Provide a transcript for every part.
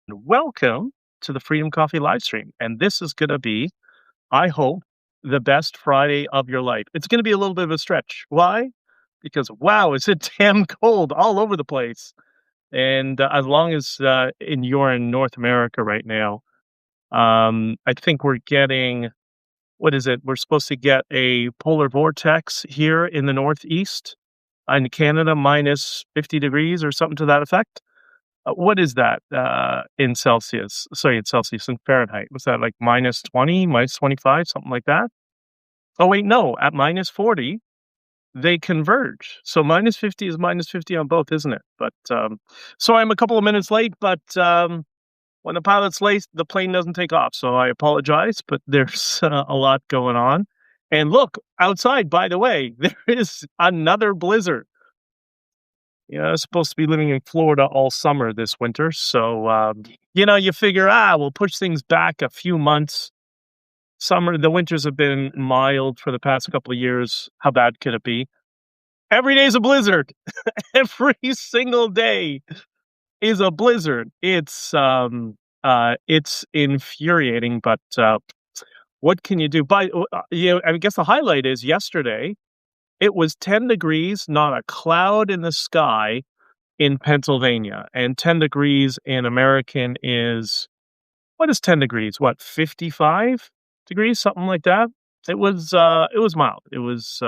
Welcome to the Freedom Coffee live stream. And this is going to be, I hope, the best Friday of your life. It's going to be a little bit of a stretch. Why? Because, wow, is it damn cold all over the place. And as long as you're in North America right now, I think we're getting, what is it? We're supposed to get a polar vortex here in the Northeast, in Canada, minus 50 degrees or something to that effect. What is that in Celsius? Sorry, in Celsius, in Fahrenheit. Was that like minus 20, minus 25, something like that? Oh, wait, no. At minus 40, they converge. So minus 50 is minus 50 on both, isn't it? But so I'm a couple of minutes late, but when the pilot's late, the plane doesn't take off. So I apologize, but there's a lot going on. And look, outside, by the way, there is another blizzard. I was supposed to be living in Florida all summer this winter. So, you figure, we'll push things back a few months. The winters have been mild for the past couple of years. How bad could it be? Every day's a blizzard. Every single day is a blizzard. It's infuriating, but what can you do? I guess the highlight is yesterday. It was 10 degrees, not a cloud in the sky in Pennsylvania. And 10 degrees in American is, what is 10 degrees? What, 55 degrees? Something like that. It was mild. It was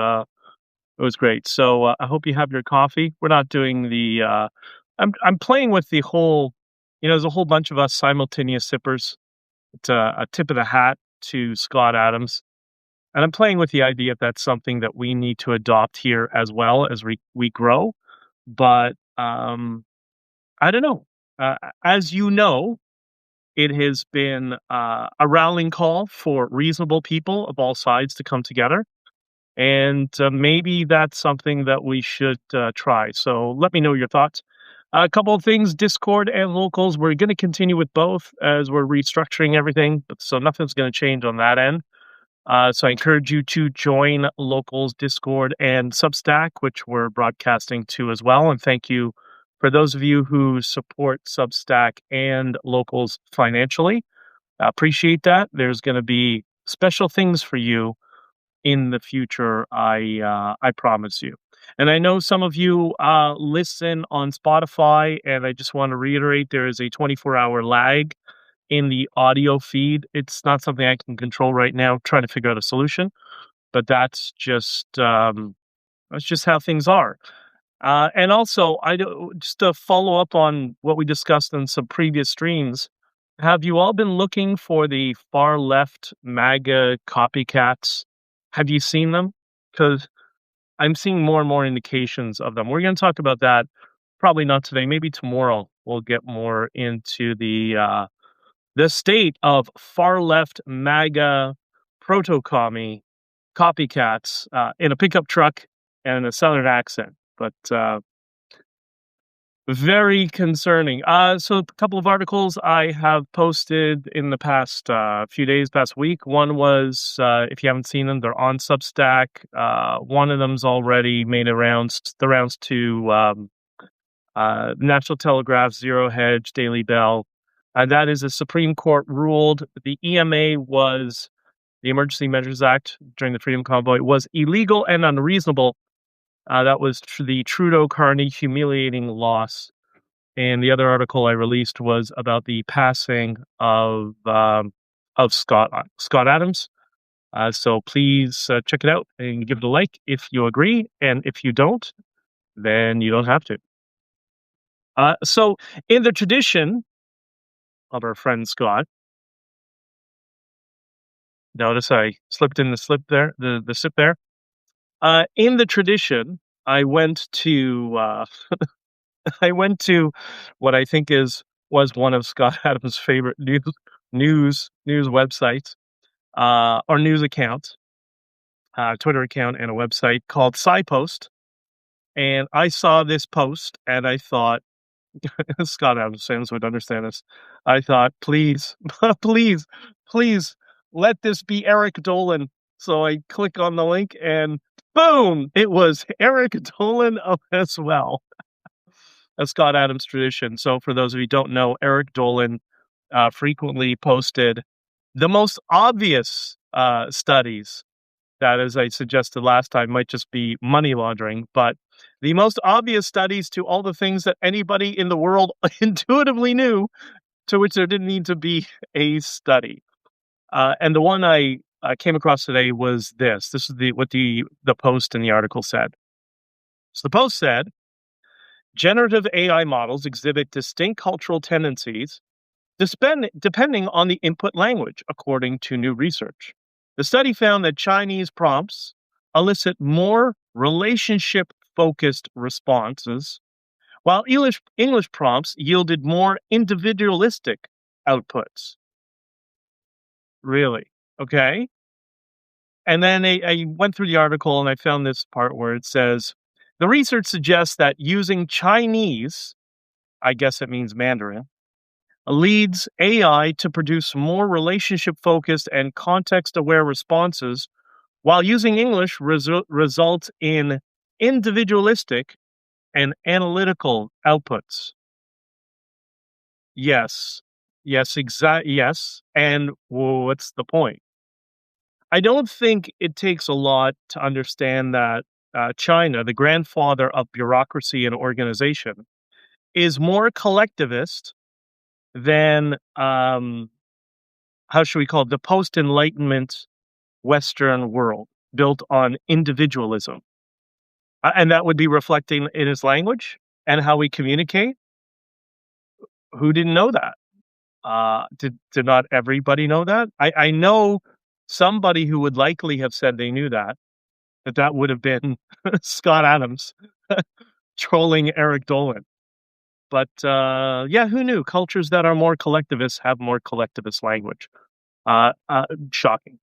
great. So I hope you have your coffee. We're not doing I'm playing with the whole, there's a whole bunch of us simultaneous sippers. It's a tip of the hat to Scott Adams. And I'm playing with the idea if that's something that we need to adopt here as well as we grow. But I don't know. As you know, it has been a rallying call for reasonable people of all sides to come together. And maybe that's something that we should try. So let me know your thoughts. A couple of things, Discord and locals. We're going to continue with both as we're restructuring everything. So nothing's going to change on that end. So I encourage you to join Locals, Discord, and Substack, which we're broadcasting to as well. And thank you for those of you who support Substack and Locals financially. I appreciate that. There's going to be special things for you in the future, I promise you. And I know some of you listen on Spotify, and I just want to reiterate there is a 24-hour lag in the audio feed. It's not something I can control right now. I'm trying to figure out a solution, but that's just how things are. And also, just to follow up on what we discussed in some previous streams. Have you all been looking for the far left MAGA copycats? Have you seen them? Because I'm seeing more and more indications of them. We're going to talk about that. Probably not today. Maybe tomorrow we'll get more into the state of far left MAGA proto-commie copycats in a pickup truck and a southern accent. But very concerning. So a couple of articles I have posted in the past few days, past week. One was, if you haven't seen them, they're on Substack. One of them's already made the rounds to National Telegraph, Zero Hedge, Daily Bell. That is a Supreme Court ruled the EMA was, the Emergency Measures Act during the Freedom Convoy, was illegal and unreasonable. That was the Trudeau-Carney humiliating loss. And the other article I released was about the passing of Scott Adams. So please check it out and give it a like if you agree. And if you don't, then you don't have to. So in the tradition of our friend Scott, notice I slipped in the sip there. In the tradition, I went to what I think was one of Scott Adams' favorite news websites or news accounts, Twitter account and a website called SciPost. And I saw this post and I thought, Scott Adams fans would understand this. I thought, please, please let this be Eric Dolan. So I click on the link and boom, it was Eric Dolan as well. a Scott Adams tradition. So for those of you who don't know, Eric Dolan frequently posted the most obvious studies that, as I suggested last time, might just be money laundering, but the most obvious studies to all the things that anybody in the world intuitively knew, to which there didn't need to be a study. And the one I came across today was this. This is what the post in the article said. So the post said, generative AI models exhibit distinct cultural tendencies depending on the input language, according to new research. The study found that Chinese prompts elicit more relationship focused responses, while English prompts yielded more individualistic outputs. Really? Okay. And then I went through the article and I found this part where it says the research suggests that using Chinese, I guess it means Mandarin, leads AI to produce more relationship focused and context aware responses, while using English results in individualistic and analytical outputs. Yes. Yes, exactly. Yes. And what's the point? I don't think it takes a lot to understand that China, the grandfather of bureaucracy and organization, is more collectivist than how should we call it, the post-Enlightenment Western world built on individualism. And that would be reflecting in his language and how we communicate. Who didn't know that? Did not everybody know that? I know somebody who would likely have said they knew that would have been Scott Adams trolling Eric Dolan. But yeah, who knew? Cultures that are more collectivist have more collectivist language. Shocking.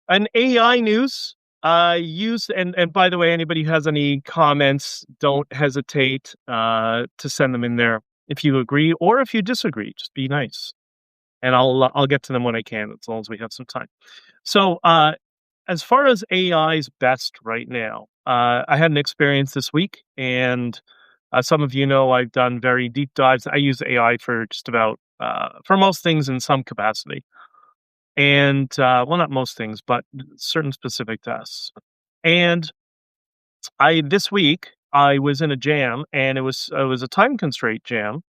And AI news, use and by the way, anybody who has any comments, don't hesitate to send them in there. If you agree or if you disagree, just be nice, and I'll get to them when I can, as long as we have some time. So, as far as AI's best right now, I had an experience this week, and some of you know I've done very deep dives. I use AI for just about for most things in some capacity. And, well, not most things, but certain specific tests. And this week, I was in a jam, and it was a time constraint jam,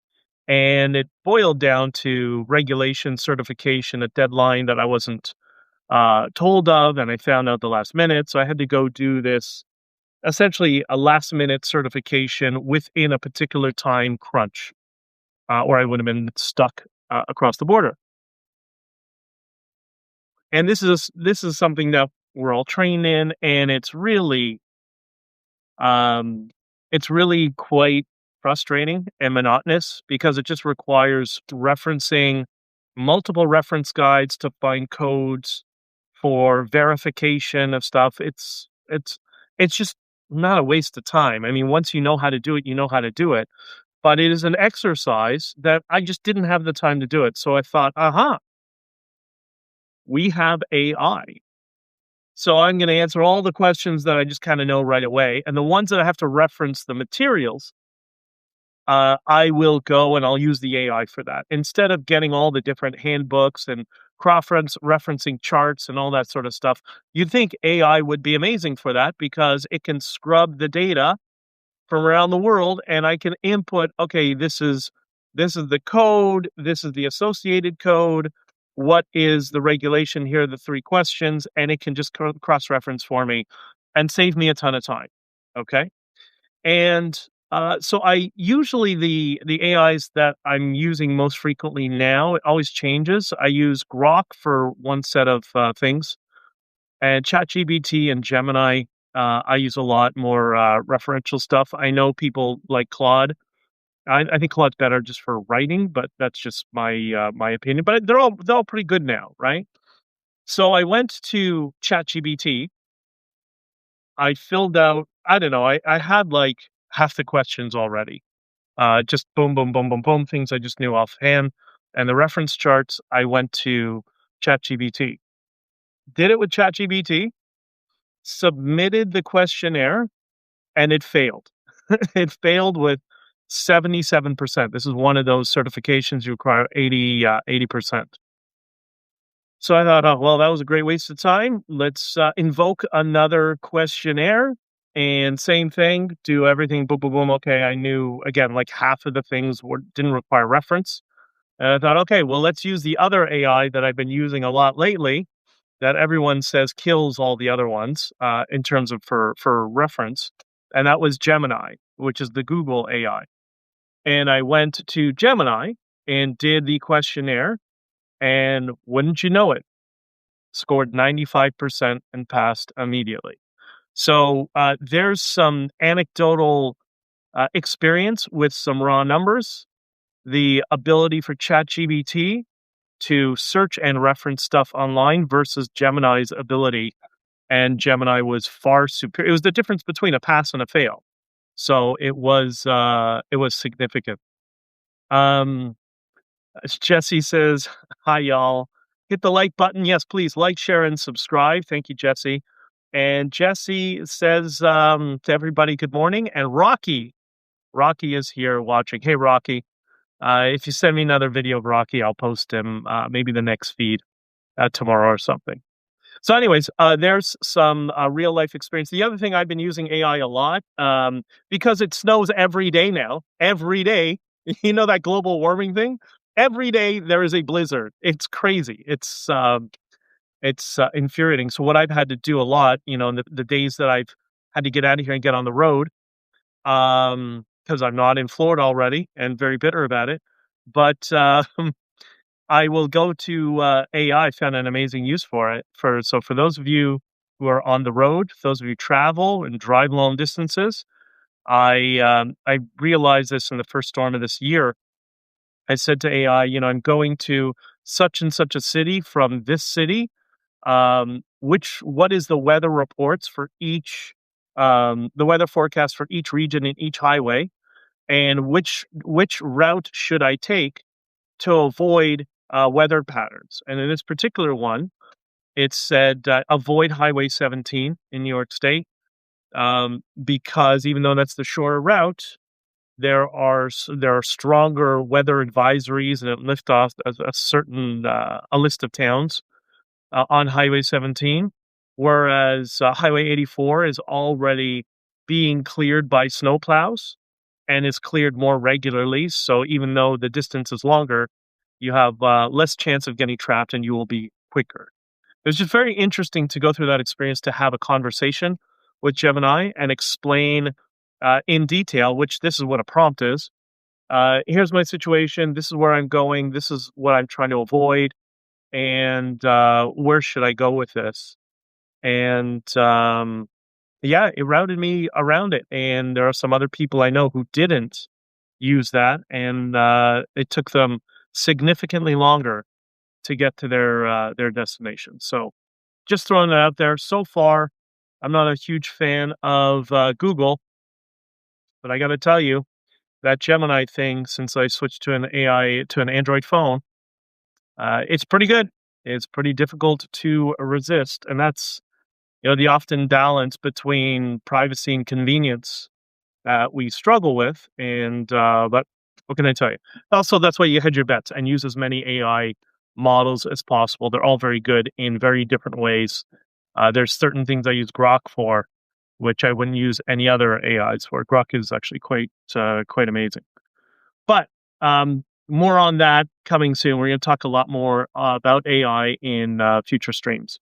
and it boiled down to regulation, certification, a deadline that I wasn't, told of, and I found out the last minute, so I had to go do this, essentially a last minute certification within a particular time crunch, or I would have been stuck, across the border. And this is something that we're all trained in, and um, it's really quite frustrating and monotonous because it just requires referencing multiple reference guides to find codes for verification of stuff. It's just not a waste of time. I mean, once you know how to do it, you know how to do it. But it is an exercise that I just didn't have the time to do it. So I thought, aha, we have AI. So I'm going to answer all the questions that I just kind of know right away. And the ones that I have to reference the materials, I will go and I'll use the AI for that. Instead of getting all the different handbooks and referencing charts and all that sort of stuff, you'd think AI would be amazing for that because it can scrub the data from around the world and I can input, okay, this is the code, this is the associated code, what is the regulation, here are the three questions, and it can just cross-reference for me and save me a ton of time. Okay. And so I usually the AIs that I'm using most frequently now, it always changes. I use Grok for one set of things, and ChatGPT and Gemini. I use a lot more referential stuff. I know people like Claude. I think Claude's better just for writing, but that's just my opinion. But they're all pretty good now, right? So I went to ChatGPT. I filled out. I don't know. I had like half the questions already. Just boom, boom, boom, boom, boom. Things I just knew offhand, and the reference charts. I went to ChatGPT. Did it with ChatGPT. Submitted the questionnaire, and it failed. It failed with 77%. This is one of those certifications you require 80%. So I thought, oh, well, that was a great waste of time. Let's invoke another questionnaire and same thing, do everything, boom, boom, boom. Okay, I knew, again, like half of the things didn't require reference. And I thought, okay, well, let's use the other AI that I've been using a lot lately that everyone says kills all the other ones in terms of for reference. And that was Gemini, which is the Google AI. And I went to Gemini and did the questionnaire, and wouldn't you know it, scored 95% and passed immediately. So there's some anecdotal experience with some raw numbers, the ability for ChatGPT to search and reference stuff online versus Gemini's ability. And Gemini was far superior. It was the difference between a pass and a fail. So it was significant. Jesse says, "Hi y'all. Hit the like button. Yes, please like, share, and subscribe." Thank you, Jesse. And Jesse says to everybody, good morning. And Rocky is here watching. Hey, Rocky. If you send me another video of Rocky, I'll post him maybe the next feed tomorrow or something. So anyways, there's some real life experience. The other thing, I've been using AI a lot because it snows every day now. Every day, you know that global warming thing? Every day there is a blizzard. It's crazy. It's infuriating. So what I've had to do a lot, in the days that I've had to get out of here and get on the road, because I'm not in Florida already and very bitter about it. But I will go to AI. I found an amazing use for it. So for those of you who are on the road, those of you who travel and drive long distances, I realized this in the first storm of this year. I said to AI, I'm going to such and such a city from this city. What is the weather reports for each, the weather forecast for each region in each highway, and which route should I take to avoid weather patterns? And in this particular one, it said avoid Highway 17 in New York State because even though that's the shorter route, there are stronger weather advisories, and it lift off a list of towns on Highway 17, whereas Highway 84 is already being cleared by snowplows and is cleared more regularly. So even though the distance is longer, you have less chance of getting trapped and you will be quicker. It was just very interesting to go through that experience, to have a conversation with Gemini and explain in detail, which this is what a prompt is. Here's my situation. This is where I'm going. This is what I'm trying to avoid. And where should I go with this? And yeah, it routed me around it. And there are some other people I know who didn't use that, and it took them significantly longer to get to their destination. So just throwing that out there. So far, I'm not a huge fan of Google, but I got to tell you, that Gemini thing, since I switched to an Android phone, it's pretty good. It's pretty difficult to resist, and that's the often balance between privacy and convenience that we struggle with. And but what can I tell you? Also, that's why you hedge your bets and use as many AI models as possible. They're all very good in very different ways. There's certain things I use Grok for, which I wouldn't use any other AIs for. Grok is actually quite amazing. But more on that coming soon. We're going to talk a lot more about AI in future streams.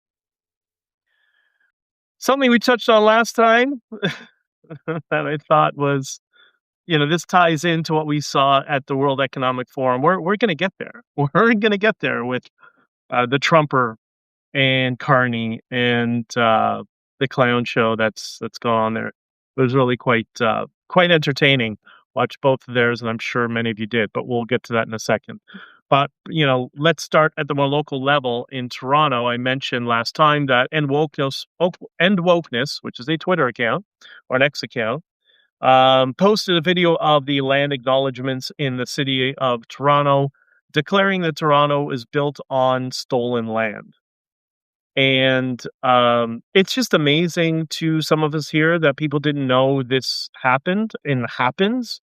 Something we touched on last time that I thought was, this ties into what we saw at the World Economic Forum. We're going to get there. We're going to get there with the Trumper and Carney and the clown show that's going on there. It was really quite entertaining. Watch both of theirs, and I'm sure many of you did, but we'll get to that in a second. But, let's start at the more local level. In Toronto, I mentioned last time that End Wokeness, which is a Twitter account or an X account, posted a video of the land acknowledgements in the city of Toronto, declaring that Toronto is built on stolen land. And it's just amazing to some of us here that people didn't know this happened and happens.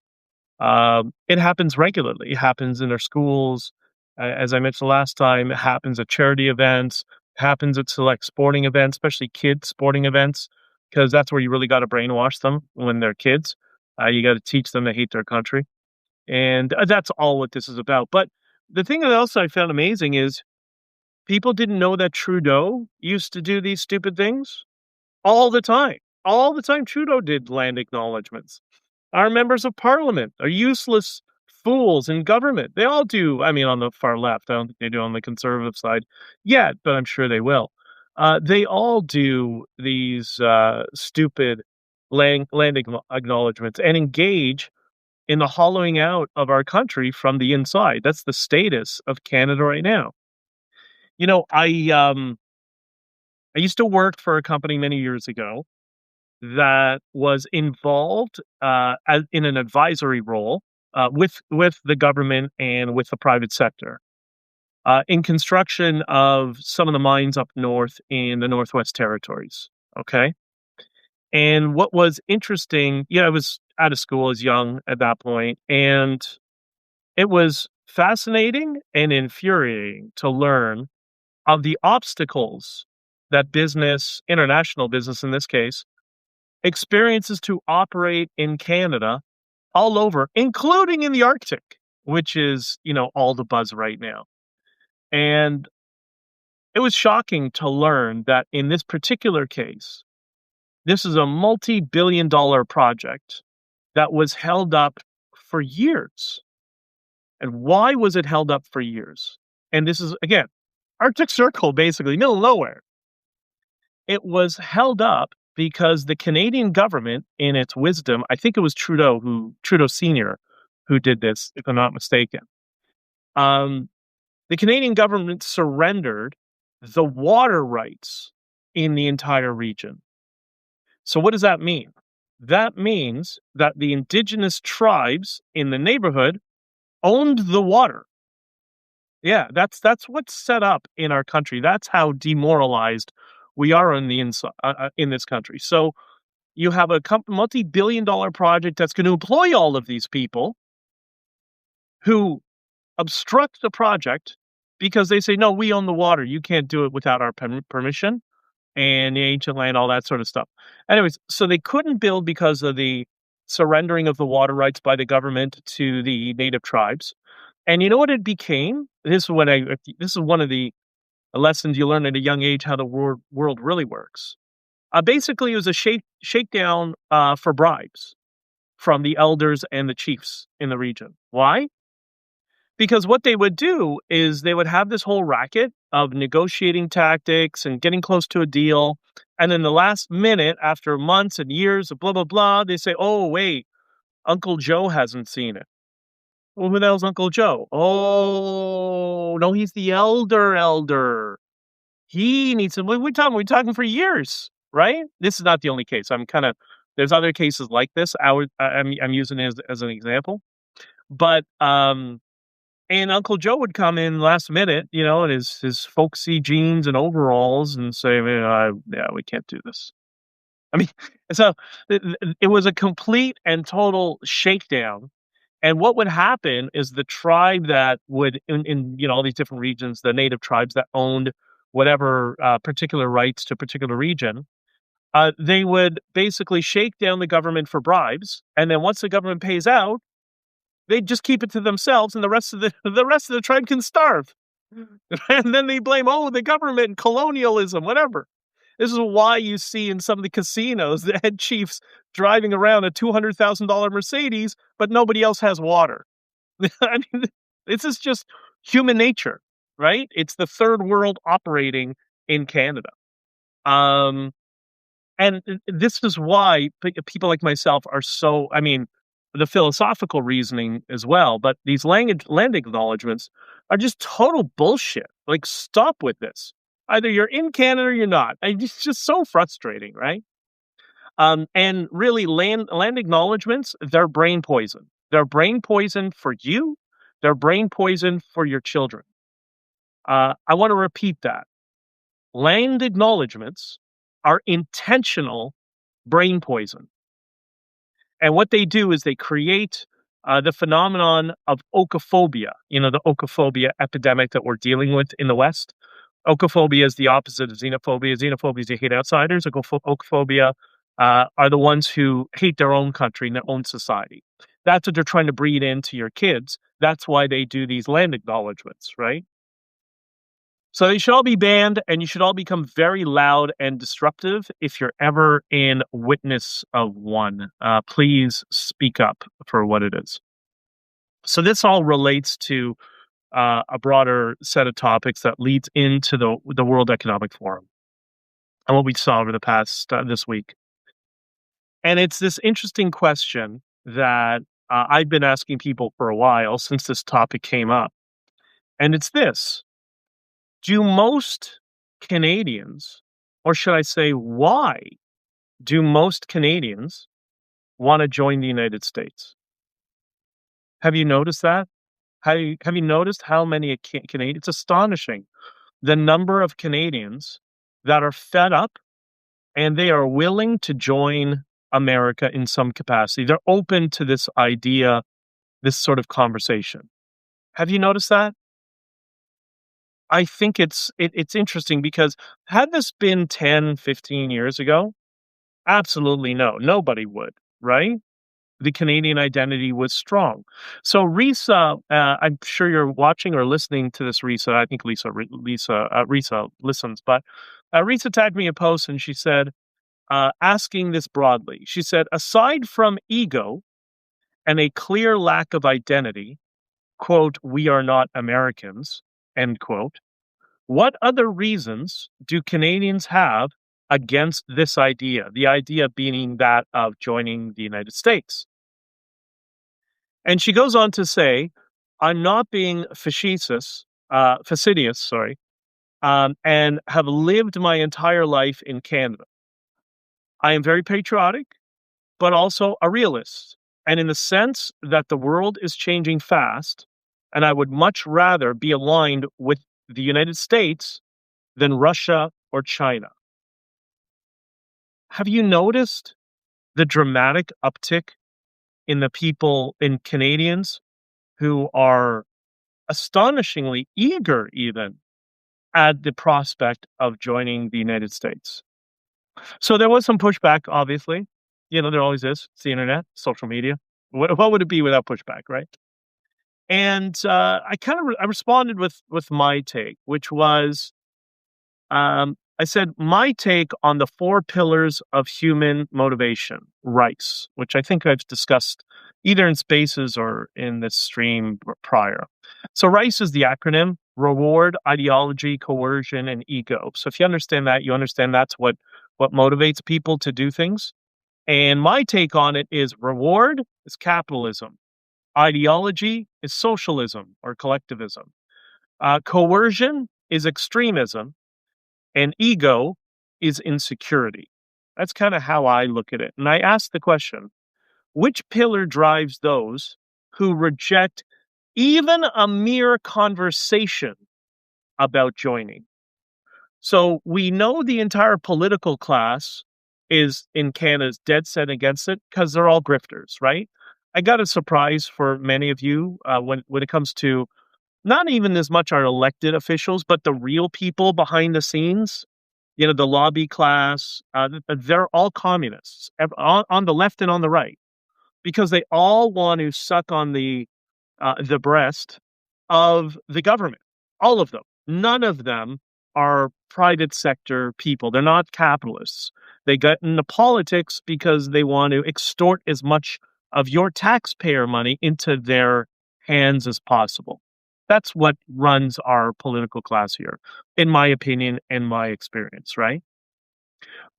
It happens regularly. It happens in our schools. As I mentioned last time, it happens at charity events, happens at select sporting events, especially kids' sporting events, because that's where you really got to brainwash them when they're kids. You got to teach them to hate their country. And that's all what this is about. But the thing that else I found amazing is people didn't know that Trudeau used to do these stupid things all the time. All the time, Trudeau did land acknowledgements. Our members of parliament are useless fools in government. They all do. I mean, on the far left, I don't think they do on the conservative side yet, but I'm sure they will. They all do these stupid land acknowledgements and engage in the hollowing out of our country from the inside. That's the status of Canada right now. You know, I used to work for a company many years ago that was involved in an advisory role with the government and with the private sector in construction of some of the mines up north in the Northwest Territories. Okay. And what was interesting, I was out of school, as young at that point, and it was fascinating and infuriating to learn of the obstacles that business, international business in this case, experiences to operate in Canada all over, including in the Arctic, which is, all the buzz right now. And it was shocking to learn that in this particular case, this is a multi-billion-dollar project that was held up for years. And why was it held up for years? And this is, again, Arctic Circle, basically, middle of nowhere. It was held up because the Canadian government, in its wisdom, I think it was Trudeau Senior, who did this, if I'm not mistaken. The Canadian government surrendered the water rights in the entire region. So what does that mean? That means that the indigenous tribes in the neighborhood owned the water. Yeah, that's what's set up in our country. That's how demoralized we are on the inside in this country. So you have a multi-billion-dollar project that's going to employ all of these people who obstruct the project because they say, no, we own the water. You can't do it without our permission, and the ancient land, all that sort of stuff. Anyways, so they couldn't build because of the surrendering of the water rights by the government to the native tribes. And you know what it became? This is one of the lessons you learn at a young age, how the world really works. Basically, it was a shakedown for bribes from the elders and the chiefs in the region. Why? Because what they would do is they would have this whole racket of negotiating tactics and getting close to a deal. And then the last minute, after months and years of blah, blah, blah, they say, oh, wait, Uncle Joe hasn't seen it. Well, who the hell's Uncle Joe? Oh, no, he's the elder. He needs to, we're talking for years, right? This is not the only case. There's other cases like this. I'm using it as an example. But, and Uncle Joe would come in last minute, in his folksy jeans and overalls and say, yeah, we can't do this. I mean, so it was a complete and total shakedown. And what would happen is the tribe that would, in all these different regions, the native tribes that owned whatever particular rights to a particular region, they would basically shake down the government for bribes. And then once the government pays out, they just keep it to themselves, and the rest of the tribe can starve. And then they blame, the government, colonialism, whatever. This is why you see in some of the casinos the head chiefs driving around a $200,000 Mercedes, but nobody else has water. I mean, this is just human nature, right? It's the third world operating in Canada. And this is why people like myself are so, the philosophical reasoning as well, but these land acknowledgements are just total bullshit. Like, stop with this. Either you're in Canada or you're not. It's just so frustrating, right? And really, land acknowledgements, they're brain poison. They're brain poison for you. They're brain poison for your children. I want to repeat that. Land acknowledgements are intentional brain poison. And what they do is they create the phenomenon of okophobia, the okophobia epidemic that we're dealing with in the West. Okophobia is the opposite of xenophobia. Xenophobia is you hate outsiders. Okophobia are the ones who hate their own country and their own society. That's what they're trying to breed into your kids. That's why they do these land acknowledgements, right? So they should all be banned, and you should all become very loud and disruptive if you're ever in witness of one. Please speak up for what it is. So this all relates to a broader set of topics that leads into the World Economic Forum and what we saw over the past this week. And it's this interesting question that I've been asking people for a while since this topic came up. And it's this: do most Canadians, or should I say, why do most Canadians want to join the United States? Have you noticed that? Have you noticed how many Canadians? It's astonishing the number of Canadians that are fed up and they are willing to join America in some capacity. They're open to this idea, this sort of conversation. Have you noticed that? I think it's interesting because had this been 10, 15 years ago, absolutely no. Nobody would, right? The Canadian identity was strong. So Risa, I'm sure you're watching or listening to this, Risa. I think Risa listens, but Risa tagged me a post and she said, asking this broadly, she said, aside from ego and a clear lack of identity, quote, we are not Americans, end quote, what other reasons do Canadians have against this idea? The idea being that of joining the United States. And she goes on to say, I'm not being fastidious, and have lived my entire life in Canada. I am very patriotic, but also a realist. And in the sense that the world is changing fast, and I would much rather be aligned with the United States than Russia or China. Have you noticed the dramatic uptick in the people, in Canadians who are astonishingly eager even at the prospect of joining the United States? So there was some pushback, obviously. There always is. It's the internet, social media. What would it be without pushback, right? And I responded with my take, which was, I said, my take on the 4 pillars of human motivation, RICE, which I think I've discussed either in Spaces or in this stream prior. So RICE is the acronym: reward, ideology, coercion, and ego. So if you understand that, you understand that's what motivates people to do things. And my take on it is reward is capitalism. Ideology is socialism or collectivism. Coercion is extremism. And ego is insecurity. That's kind of how I look at it. And I ask the question, which pillar drives those who reject even a mere conversation about joining? So we know the entire political class is in Canada's dead set against it because they're all grifters, right? I got a surprise for many of you when it comes to not even as much our elected officials, but the real people behind the scenes. The lobby class, they're all communists on the left and on the right, because they all want to suck on the breast of the government. All of them. None of them are private sector people. They're not capitalists. They get into politics because they want to extort as much of your taxpayer money into their hands as possible. That's what runs our political class here, in my opinion and my experience, right?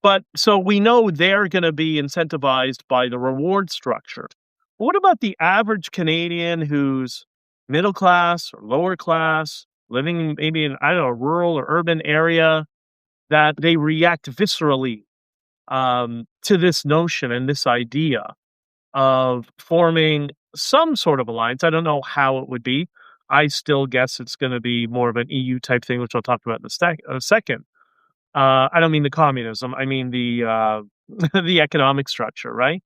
But so we know they're going to be incentivized by the reward structure. What about the average Canadian who's middle class or lower class, living maybe in, a rural or urban area, that they react viscerally to this notion and this idea of forming some sort of alliance? I don't know how it would be. I still guess it's going to be more of an EU type thing, which I'll talk about in a second. I don't mean the communism. I mean the the economic structure, right?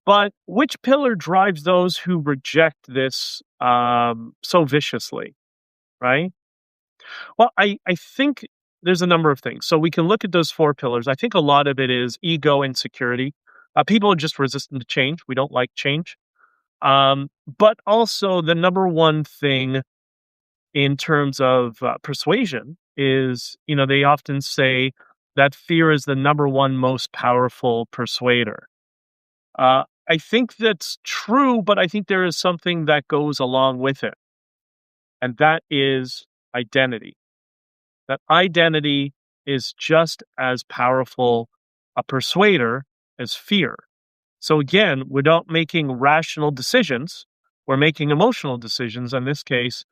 But which pillar drives those who reject this so viciously, right? Well, I think there's a number of things. So we can look at those four pillars. I think a lot of it is ego and security. People are just resistant to change. We don't like change. But also, the number one thing in terms of persuasion is, they often say that fear is the number one most powerful persuader. I think that's true, but I think there is something that goes along with it, and that is identity. That identity is just as powerful a persuader as fear. So again, we're not making rational decisions. We're making emotional decisions, in this case,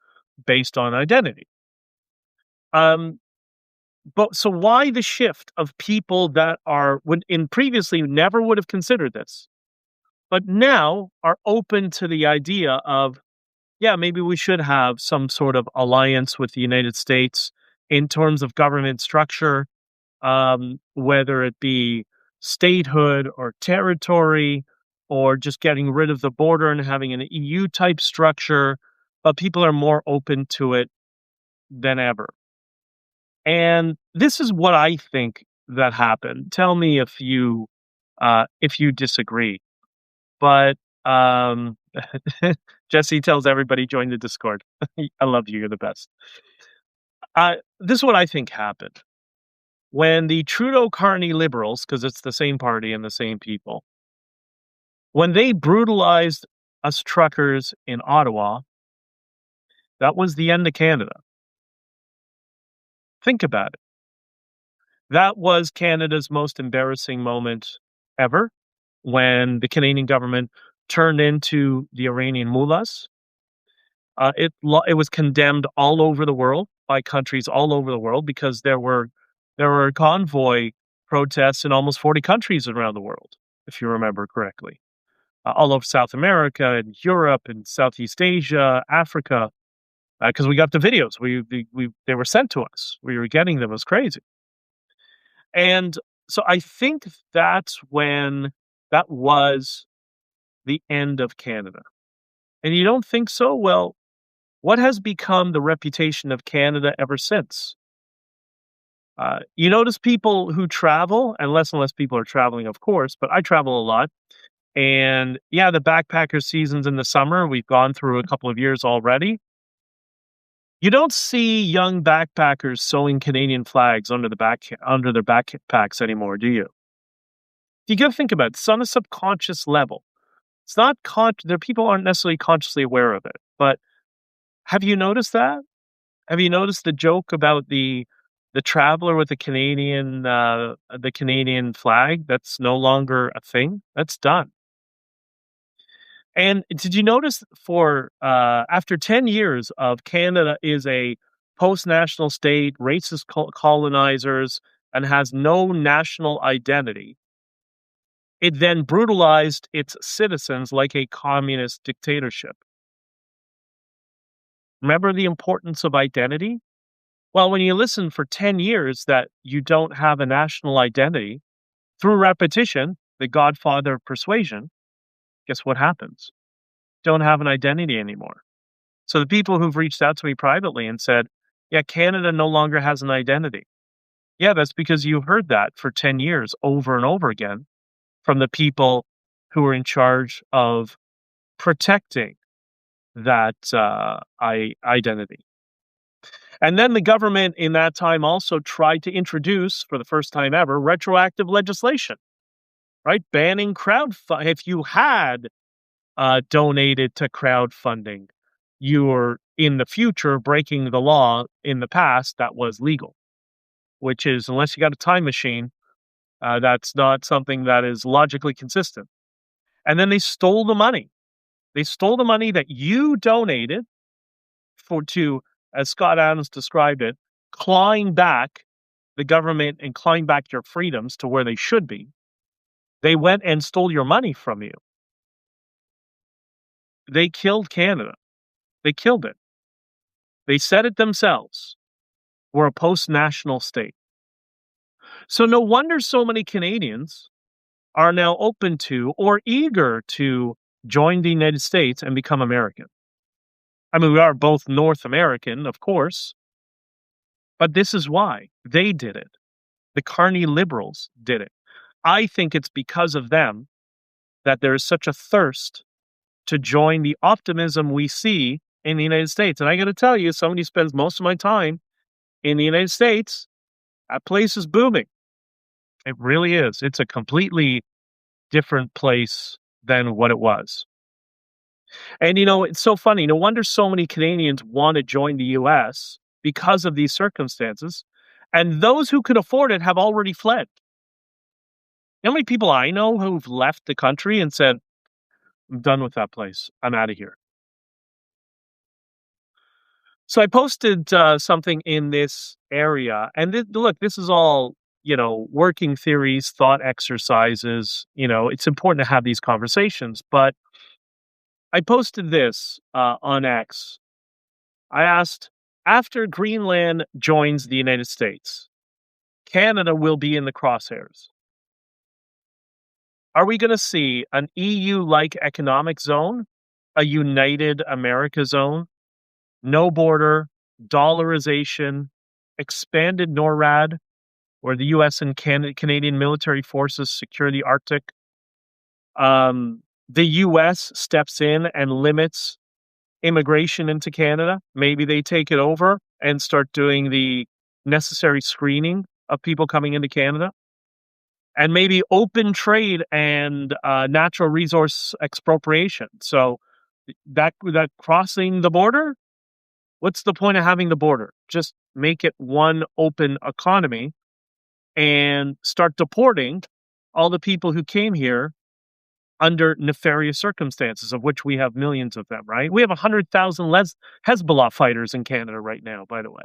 based on identity. Um, but so why the shift of people that would in previously never would have considered this, but now are open to the idea of, yeah, maybe we should have some sort of alliance with the United States in terms of government structure, whether it be statehood or territory, or just getting rid of the border and having an EU type structure. But people are more open to it than ever. And this is what I think that happened. Tell me if you disagree. But Jesse tells everybody join the Discord. I love you. You're the best. This is what I think happened when the Trudeau Carney Liberals, because it's the same party and the same people, when they brutalized us truckers in Ottawa, that was the end of Canada. Think about it. That was Canada's most embarrassing moment ever, when the Canadian government turned into the Iranian mullahs. It was condemned all over the world by countries all over the world, because there were convoy protests in almost 40 countries around the world, if you remember correctly, all over South America and Europe and Southeast Asia, Africa, because we got the videos. They were sent to us. We were getting them. It was crazy. And so I think that was the end of Canada. And you don't think so? Well, what has become the reputation of Canada ever since? You notice people who travel, and less people are traveling, of course, but I travel a lot. And yeah, the backpacker season's in the summer. We've gone through a couple of years already. You don't see young backpackers sewing Canadian flags under their backpacks anymore, do you? You got to think about it. It's on a subconscious level. It's not their people aren't necessarily consciously aware of it. But have you noticed that? Have you noticed the joke about the traveler with the Canadian flag? That's no longer a thing. That's done. And did you notice after 10 years of Canada is a post-national state, racist colonizers, and has no national identity, it then brutalized its citizens like a communist dictatorship. Remember the importance of identity? Well, when you listen for 10 years that you don't have a national identity, through repetition, the godfather of persuasion, guess what happens? Don't have an identity anymore. So the people who've reached out to me privately and said, yeah, Canada no longer has an identity. Yeah, that's because you heard that for 10 years over and over again from the people who are in charge of protecting that identity. And then the government in that time also tried to introduce, for the first time ever, retroactive legislation, right? Banning crowdfunding. If you had donated to crowdfunding, you were in the future breaking the law in the past that was legal, which is, unless you got a time machine, that's not something that is logically consistent. And then they stole the money. They stole the money that you donated to, as Scott Adams described it, clawing back the government and clawing back your freedoms to where they should be. They went and stole your money from you. They killed Canada. They killed it. They said it themselves. We're a post-national state. So no wonder so many Canadians are now open to or eager to join the United States and become American. I mean, we are both North American, of course, but this is why they did it. The Carney liberals did it. I think it's because of them that there is such a thirst to join the optimism we see in the United States. And I got to tell you, somebody who spends most of my time in the United States, that place is booming. It really is. It's a completely different place than what it was. And, it's so funny. No wonder so many Canadians want to join the US because of these circumstances. And those who could afford it have already fled. You know how many people I know who've left the country and said, I'm done with that place. I'm out of here. So I posted something in this area. And look, this is all, working theories, thought exercises. It's important to have these conversations. But I posted this on X. I asked, after Greenland joins the United States, Canada will be in the crosshairs. Are we going to see an EU-like economic zone, a united America zone, no border, dollarization, expanded NORAD, where the U.S. and Canadian military forces secure the Arctic? The U.S. steps in and limits immigration into Canada. Maybe they take it over and start doing the necessary screening of people coming into Canada. And maybe open trade and natural resource expropriation. So that crossing the border, what's the point of having the border? Just make it one open economy and start deporting all the people who came here under nefarious circumstances, of which we have millions of them, right? We have 100,000 Hezbollah fighters in Canada right now, by the way.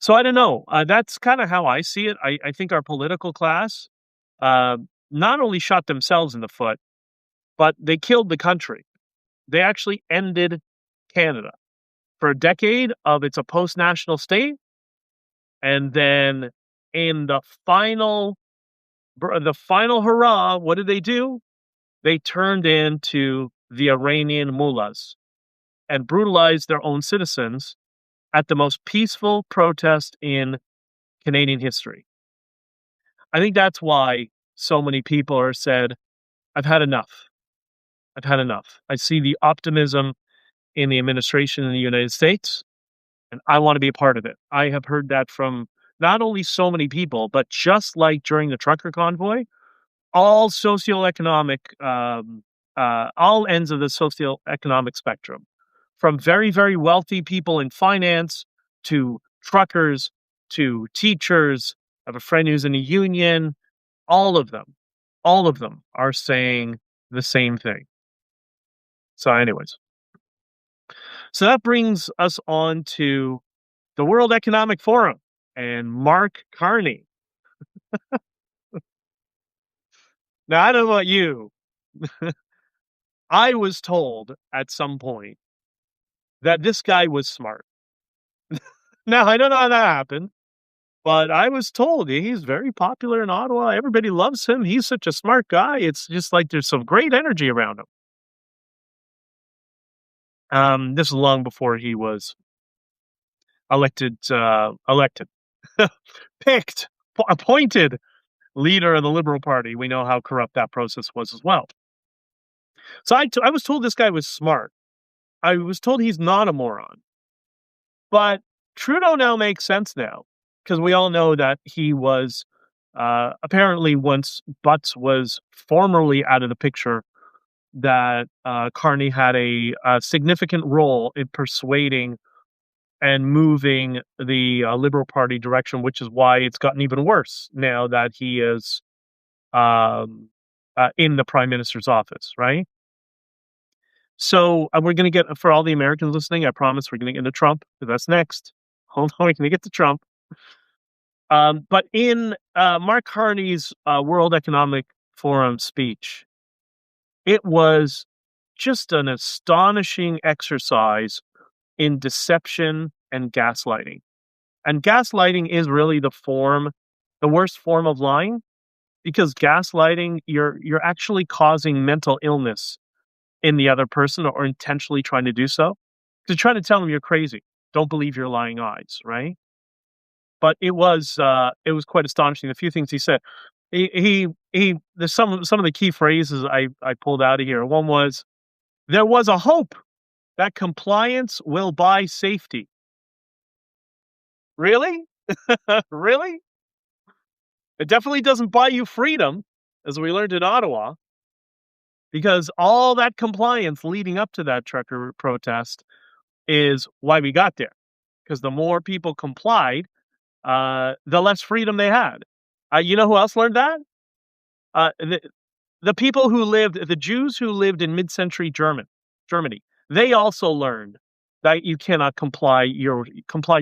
So I don't know. That's kind of how I see it. I think our political class not only shot themselves in the foot, but they killed the country. They actually ended Canada. For a decade it's a post-national state. And then in the final hurrah, what did they do? They turned into the Iranian mullahs and brutalized their own citizens at the most peaceful protest in Canadian history. I think that's why so many people are said, I've had enough. I've had enough. I see the optimism in the administration in the United States, and I want to be a part of it. I have heard that from not only so many people, but just like during the trucker convoy, all socioeconomic, all ends of the socioeconomic spectrum, from very, very wealthy people in finance to truckers to teachers. I have a friend who's in a union. All of them are saying the same thing. So anyways, so that brings us on to the World Economic Forum and Mark Carney. Now, I don't know about you. I was told at some point that this guy was smart. Now, I don't know how that happened, but I was told he's very popular in Ottawa. Everybody loves him. He's such a smart guy. It's just like there's some great energy around him. This is long before he was elected, picked, appointed leader of the Liberal Party. We know how corrupt that process was as well. So I was told this guy was smart. I was told he's not a moron. But Trudeau now makes sense now, because we all know that he was apparently, once Butts was formerly out of the picture, that Carney had a significant role in persuading and moving the Liberal Party direction, which is why it's gotten even worse now that he is in the Prime Minister's office, right? So we're going to get, for all the Americans listening, I promise we're going to get into Trump, because that's next. Hold on, we're going to get to Trump. But in Mark Carney's World Economic Forum speech, it was just an astonishing exercise in deception and gaslighting. And gaslighting is really the worst form of lying. because gaslighting, you're actually causing mental illness in the other person or intentionally trying to do so. To try to tell them you're crazy. Don't believe your lying eyes, right? But it was quite astonishing. A few things he said. There's some of the key phrases I pulled out of here. One was, "There was a hope that compliance will buy safety." Really? Really? It definitely doesn't buy you freedom, as we learned in Ottawa, because all that compliance leading up to that trucker protest is why we got there. Because the more people complied, the less freedom they had. You know who else learned that? Uh, the the people who lived the Jews who lived in mid-century Germany, they also learned that you cannot comply your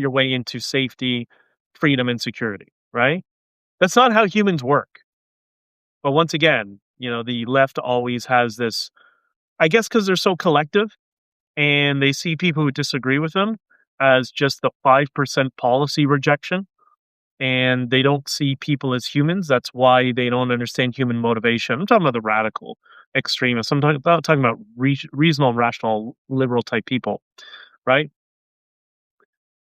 way into safety, freedom, and security, right? That's not how humans work. But once again, the left always has this, I guess, because 'cause they're so collective and they see people who disagree with them as just the 5% policy rejection, and they don't see people as humans. That's why they don't understand human motivation. I'm talking about the radical extremists. I'm talking about reasonable, rational, liberal type people, right?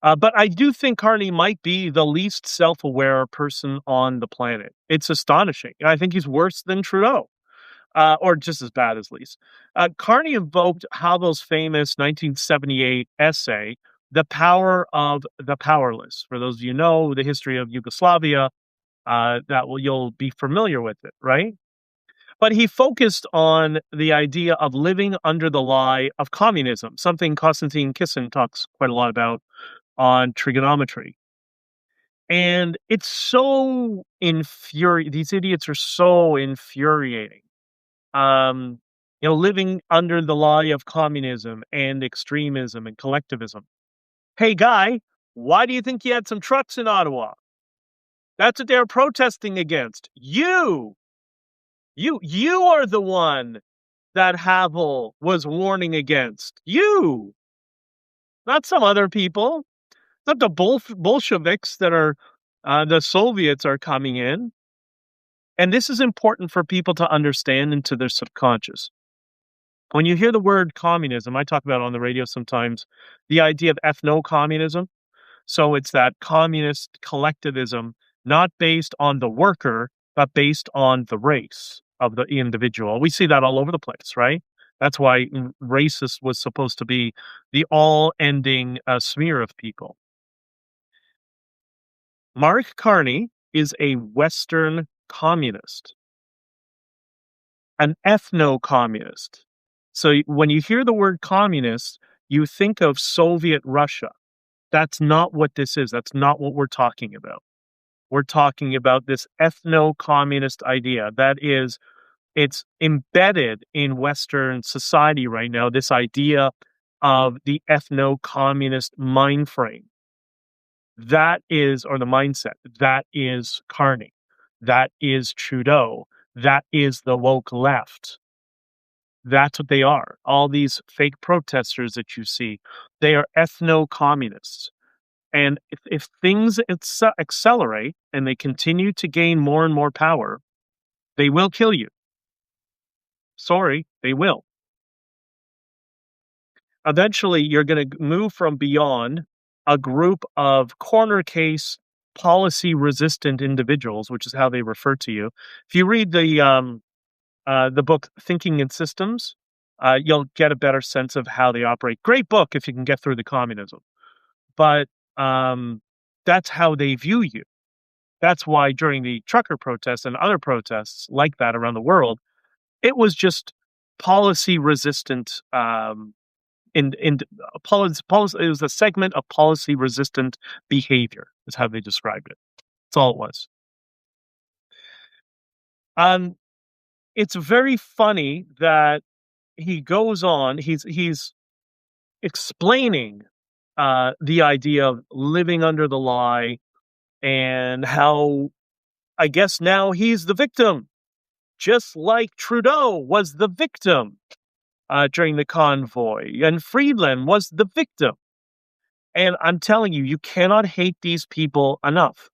But I do think Carney might be the least self-aware person on the planet. It's astonishing. I think he's worse than Trudeau, or just as bad as least. Carney invoked Havel's famous 1978 essay, "The Power of the Powerless." For those of you who know the history of Yugoslavia, you'll be familiar with it, right? But he focused on the idea of living under the lie of communism, something Konstantin Kisin talks quite a lot about on trigonometry. And it's so these idiots are so infuriating. Living under the lie of communism and extremism and collectivism. Hey, guy, why do you think you had some trucks in Ottawa? That's what they're protesting against. You are the one that Havel was warning against. You, not some other people. Not the Bolsheviks that are the Soviets are coming in. And this is important for people to understand into their subconscious. When you hear the word communism, I talk about it on the radio sometimes, the idea of ethno-communism. So it's that communist collectivism, not based on the worker, but based on the race of the individual. We see that all over the place, right? That's why racist was supposed to be the all-ending smear of people. Mark Carney is a Western communist, an ethno-communist. So when you hear the word communist, you think of Soviet Russia. That's not what this is. That's not what we're talking about. We're talking about this ethno-communist idea. It's embedded in Western society right now, this idea of the ethno-communist mind frame. That is, or the mindset, that is Carney. That is Trudeau. That is the woke left. That's what they are. All these fake protesters that you see, they are ethno-communists. And if things accelerate and they continue to gain more and more power, they will kill you. Sorry, they will. Eventually, you're going to move from beyond a group of corner case policy resistant individuals, which is how they refer to you. If you read the book Thinking in Systems, you'll get a better sense of how they operate. Great book if you can get through the communism. But that's how they view you. That's why during the trucker protests and other protests like that around the world, it was just policy resistant. It was a segment of policy resistant behavior, is how they described it. That's all it was. It's very funny that he goes on. He's explaining the idea of living under the lie and how, I guess now he's the victim, just like Trudeau was the victim during the convoy, and Friedland was the victim. And I'm telling you, you cannot hate these people enough.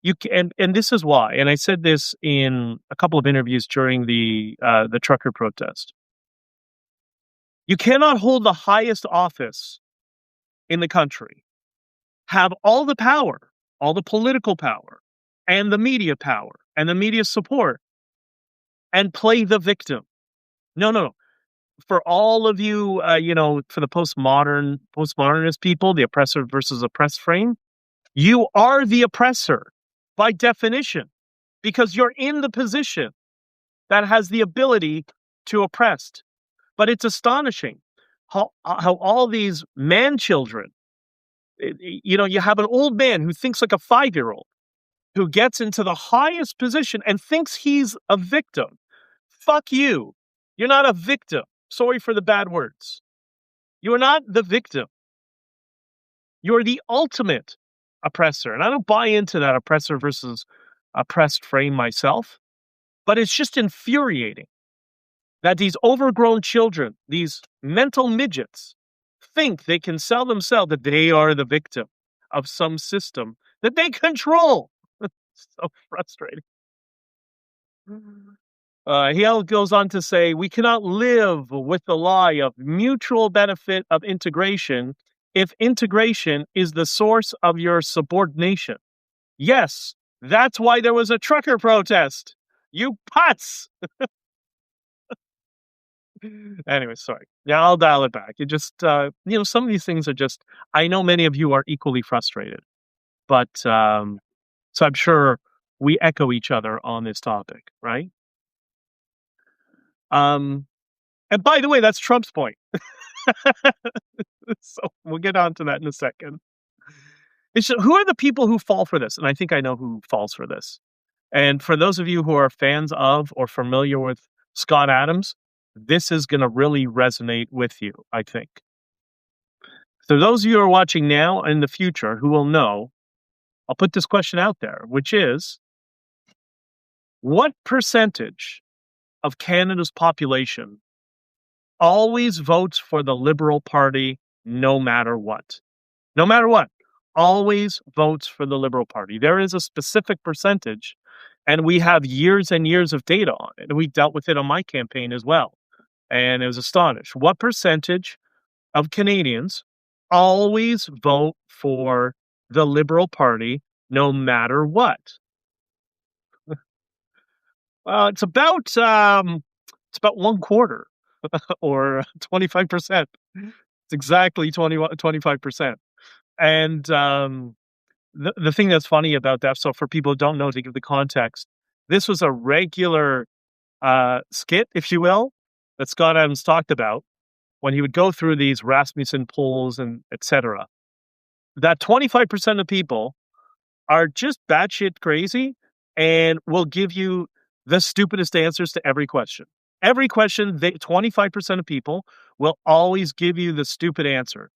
You can, and this is why. And I said this in a couple of interviews during the trucker protest. You cannot hold the highest office in the country, have all the power, all the political power, and the media power, and the media support, and play the victim. No, no, no. For all of you, for the postmodernist people, the oppressor versus oppressed frame, you are the oppressor by definition, because you're in the position that has the ability to oppress. But it's astonishing how all these man children, you have an old man who thinks like a 5-year-old, who gets into the highest position and thinks he's a victim. Fuck you. You're not a victim. Sorry for the bad words. You are not the victim. You're the ultimate oppressor. And I don't buy into that oppressor versus oppressed frame myself, but it's just infuriating that these overgrown children, these mental midgets, think they can sell themselves that they are the victim of some system that they control. So frustrating. He goes on to say, we cannot live with the lie of mutual benefit of integration if integration is the source of your subordination. Yes, that's why there was a trucker protest. You putz! Anyway, sorry. Yeah, I'll dial it back. It just, some of these things are just, I know many of you are equally frustrated, but, so I'm sure we echo each other on this topic, right? And by the way, that's Trump's point. So we'll get on to that in a second. Who are the people who fall for this? And I think I know who falls for this. And for those of you who are fans of or familiar with Scott Adams, this is going to really resonate with you, I think. So those of you who are watching now and in the future who will know, I'll put this question out there, which is, what percentage of Canada's population always votes for the Liberal Party no matter what? No matter what, always votes for the Liberal Party. There is a specific percentage, and we have years and years of data on it. And we dealt with it on my campaign as well. And it was astonished. What percentage of Canadians always vote for the Liberal Party no matter what? It's about 1/4 or 25%. It's exactly 25%. And the thing that's funny about that, so for people who don't know, to give the context, this was a regular skit, if you will, that Scott Adams talked about when he would go through these Rasmussen polls and etc. That 25% of people are just batshit crazy and will give you the stupidest answers to every question. Every question, 25% of people will always give you the stupid answer.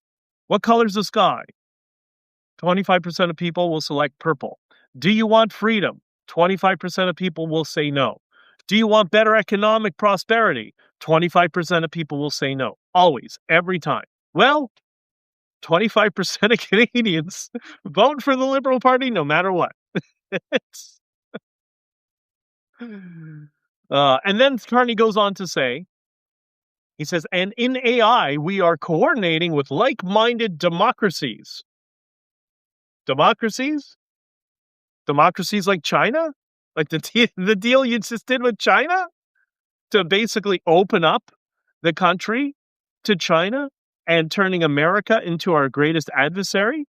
What color's the sky? 25% of people will select purple. Do you want freedom? 25% of people will say no. Do you want better economic prosperity? 25% of people will say no. Always, every time. Well, 25% of Canadians vote for the Liberal Party no matter what. And then Carney goes on to say, he says, and in AI, we are coordinating with like-minded democracies. Democracies? Democracies like China? Like the deal you just did with China? To basically open up the country to China and turning America into our greatest adversary?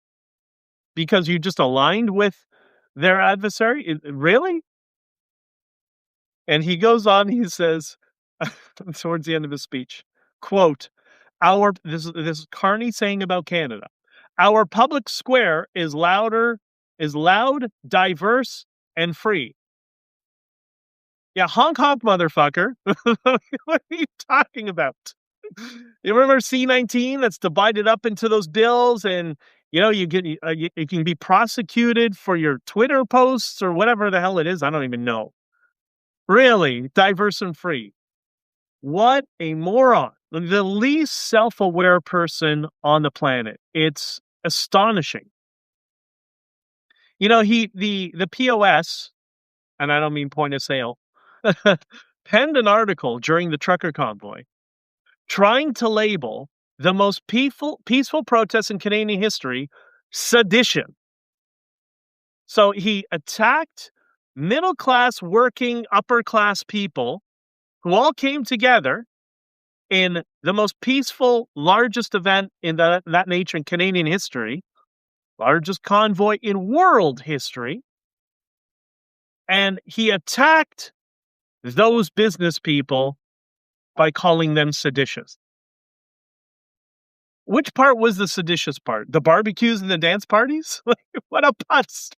Because you just aligned with their adversary? Really? And he goes on, he says, towards the end of his speech, quote, this is Carney saying about Canada, our public square is loud, diverse, and free. Yeah, honk honk, motherfucker. What are you talking about? You remember C-19 that's divided up into those bills, and you can be prosecuted for your Twitter posts or whatever the hell it is. I don't even know. Really, diverse and free. What a moron. The least self-aware person on the planet. It's astonishing. The POS, and I don't mean point of sale, penned an article during the trucker convoy trying to label the most peaceful protests in Canadian history sedition. So he attacked middle class, working, upper class people who all came together in the most peaceful, largest event in that nature in Canadian history, largest convoy in world history. And he attacked those business people by calling them seditious. Which part was the seditious part? The barbecues and the dance parties? What a putz.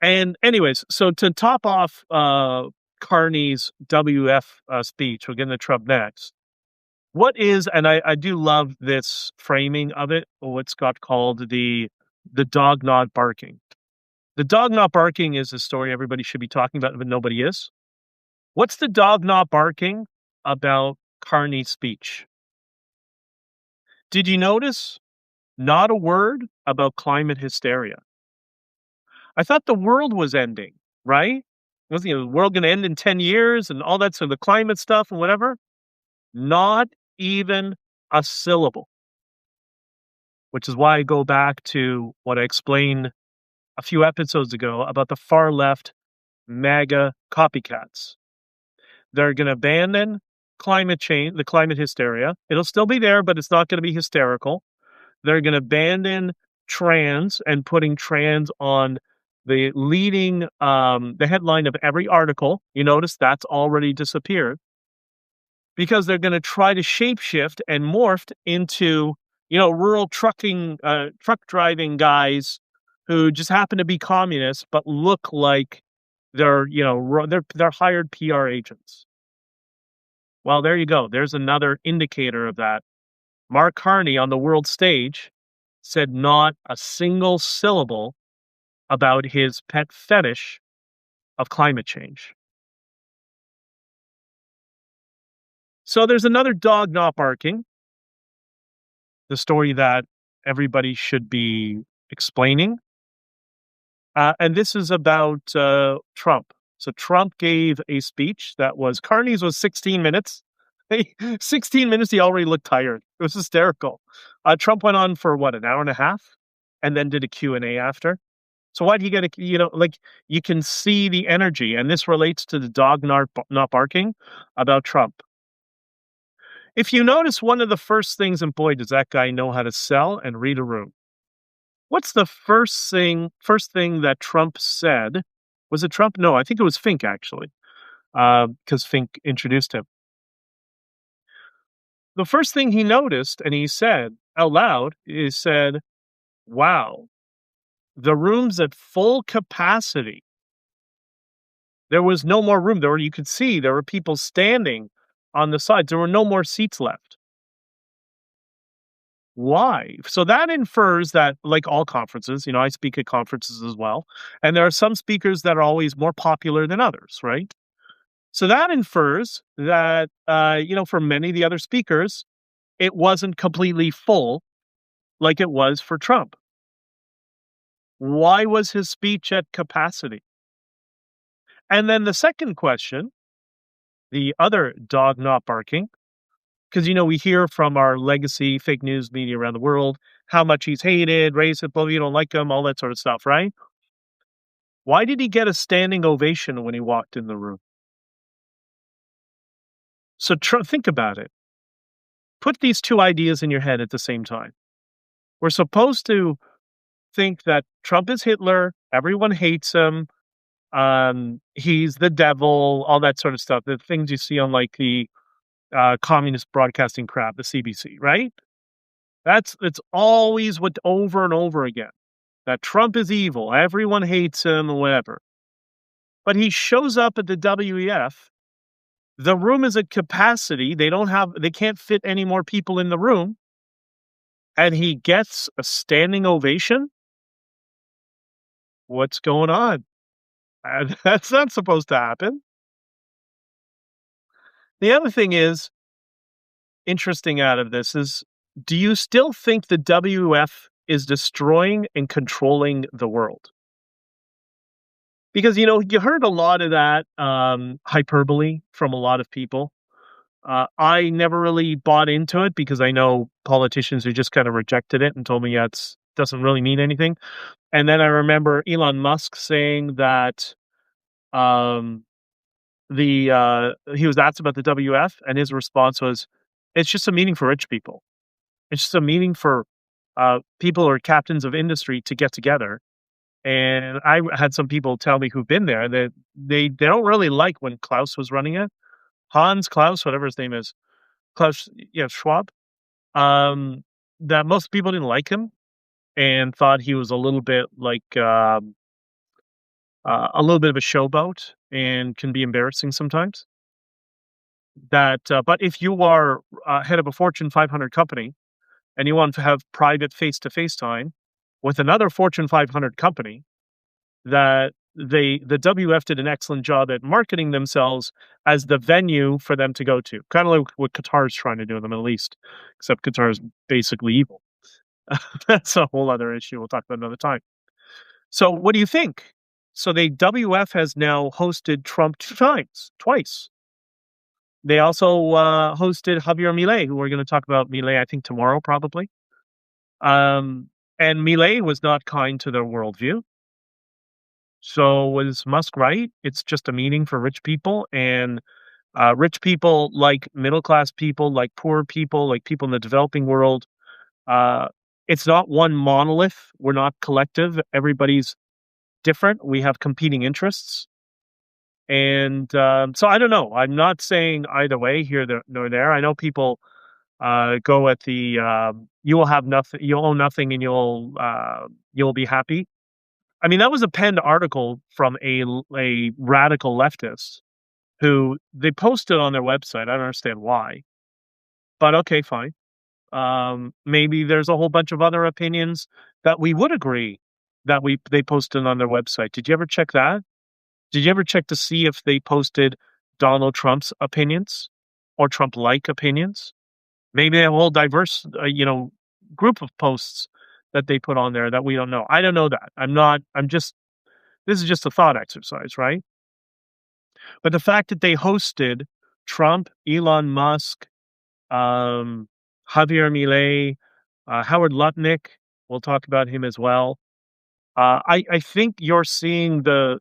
And anyways, so to top off Carney's WF speech, we'll get into Trump next. What is, and I do love this framing of it, what's got called the dog not barking. The dog not barking is a story everybody should be talking about, but nobody is. What's the dog not barking about Carney's speech? Did you notice not a word about climate hysteria? I thought the world was ending, right? Was the world going to end in 10 years and all that, so the climate stuff and whatever? Not even a syllable. Which is why I go back to what I explained a few episodes ago about the far left MAGA copycats. They're going to abandon climate change, the climate hysteria. It'll still be there, but it's not going to be hysterical. They're going to abandon trans and putting trans on the leading, the headline of every article. You notice that's already disappeared because they're going to try to shapeshift and morph into, rural truck driving guys who just happen to be communists, but look like they're hired PR agents. Well, there you go. There's another indicator of that. Mark Carney on the world stage said not a single syllable about his pet fetish of climate change. So there's another dog not barking. The story that everybody should be explaining. And this is about Trump. So Trump gave a speech that was, Carney's was 16 minutes. 16 minutes, he already looked tired. It was hysterical. Trump went on for, an hour and a half? And then did a Q&A after. So why do you get you can see the energy. And this relates to the dog not barking about Trump. If you notice, one of the first things, and boy, does that guy know how to sell and read a room. What's the first thing that Trump said? Was it Trump? No, I think it was Fink, actually, because Fink introduced him. The first thing he noticed, and he said out loud, he said, wow, the room's at full capacity. There was no more room. You could see there were people standing on the sides. There were no more seats left. Why? So that infers that, like all conferences, I speak at conferences as well, and there are some speakers that are always more popular than others, right? So that infers that, for many of the other speakers, it wasn't completely full like it was for Trump. Why was his speech at capacity? And then the second question, the other dog not barking, because, we hear from our legacy fake news media around the world how much he's hated, racist, you don't like him, all that sort of stuff, right? Why did he get a standing ovation when he walked in the room? So think about it. Put these two ideas in your head at the same time. We're supposed to think that Trump is Hitler, everyone hates him, he's the devil, all that sort of stuff, the things you see on like the communist broadcasting crap, the CBC, right? It's always what over and over again, that Trump is evil, everyone hates him, or whatever. But he shows up at the WEF. The room is at capacity. They can't fit any more people in the room. And he gets a standing ovation. What's going on? That's not supposed to happen. The other thing interesting out of this is, do you still think the WEF is destroying and controlling the world. Because, you heard a lot of that hyperbole from a lot of people. I never really bought into it because I know politicians who just kind of rejected it and told me, yeah, it doesn't really mean anything. And then I remember Elon Musk saying that um, he was asked about the WF, and his response was, "It's just a meeting for rich people. It's just a meeting for people or captains of industry to get together." And I had some people tell me who've been there that they don't really like when Klaus was running it. Hans Klaus, whatever his name is, Klaus, yeah, Schwab. Um, that most people didn't like him and thought he was a little bit like a little bit of a showboat and can be embarrassing sometimes. But if you are head of a Fortune 500 company and you want to have private face-to-face time with another Fortune 500 company, that the WF did an excellent job at marketing themselves as the venue for them to go to, kind of like what Qatar's trying to do in the Middle East, except Qatar is basically evil. That's a whole other issue we'll talk about another time. So what do you think? So the WF has now hosted Trump twice. They also hosted Javier Milei, who we're going to talk about Milei, I think, tomorrow, probably. Um, and Milei was not kind to their worldview. So was Musk right? It's just a meeting for rich people, and rich people like middle class people, like poor people, like people in the developing world. Uh, it's not one monolith. We're not collective. Everybody's different. We have competing interests. And so I don't know. I'm not saying either way here nor there. I know people go at the you will have nothing, you'll own nothing, and you'll be happy. I mean, that was a penned article from a radical leftist who they posted on their website. I don't understand why, but okay, fine. Maybe there's a whole bunch of other opinions that we would agree that they posted on their website. Did you ever check that? Did you ever check to see if they posted Donald Trump's opinions or Trump-like opinions? Maybe they have a whole diverse, group of posts that they put on there that we don't know. I don't know that. This is just a thought exercise, right? But the fact that they hosted Trump, Elon Musk, Javier Milei, Howard Lutnick, we'll talk about him as well. I think you're seeing the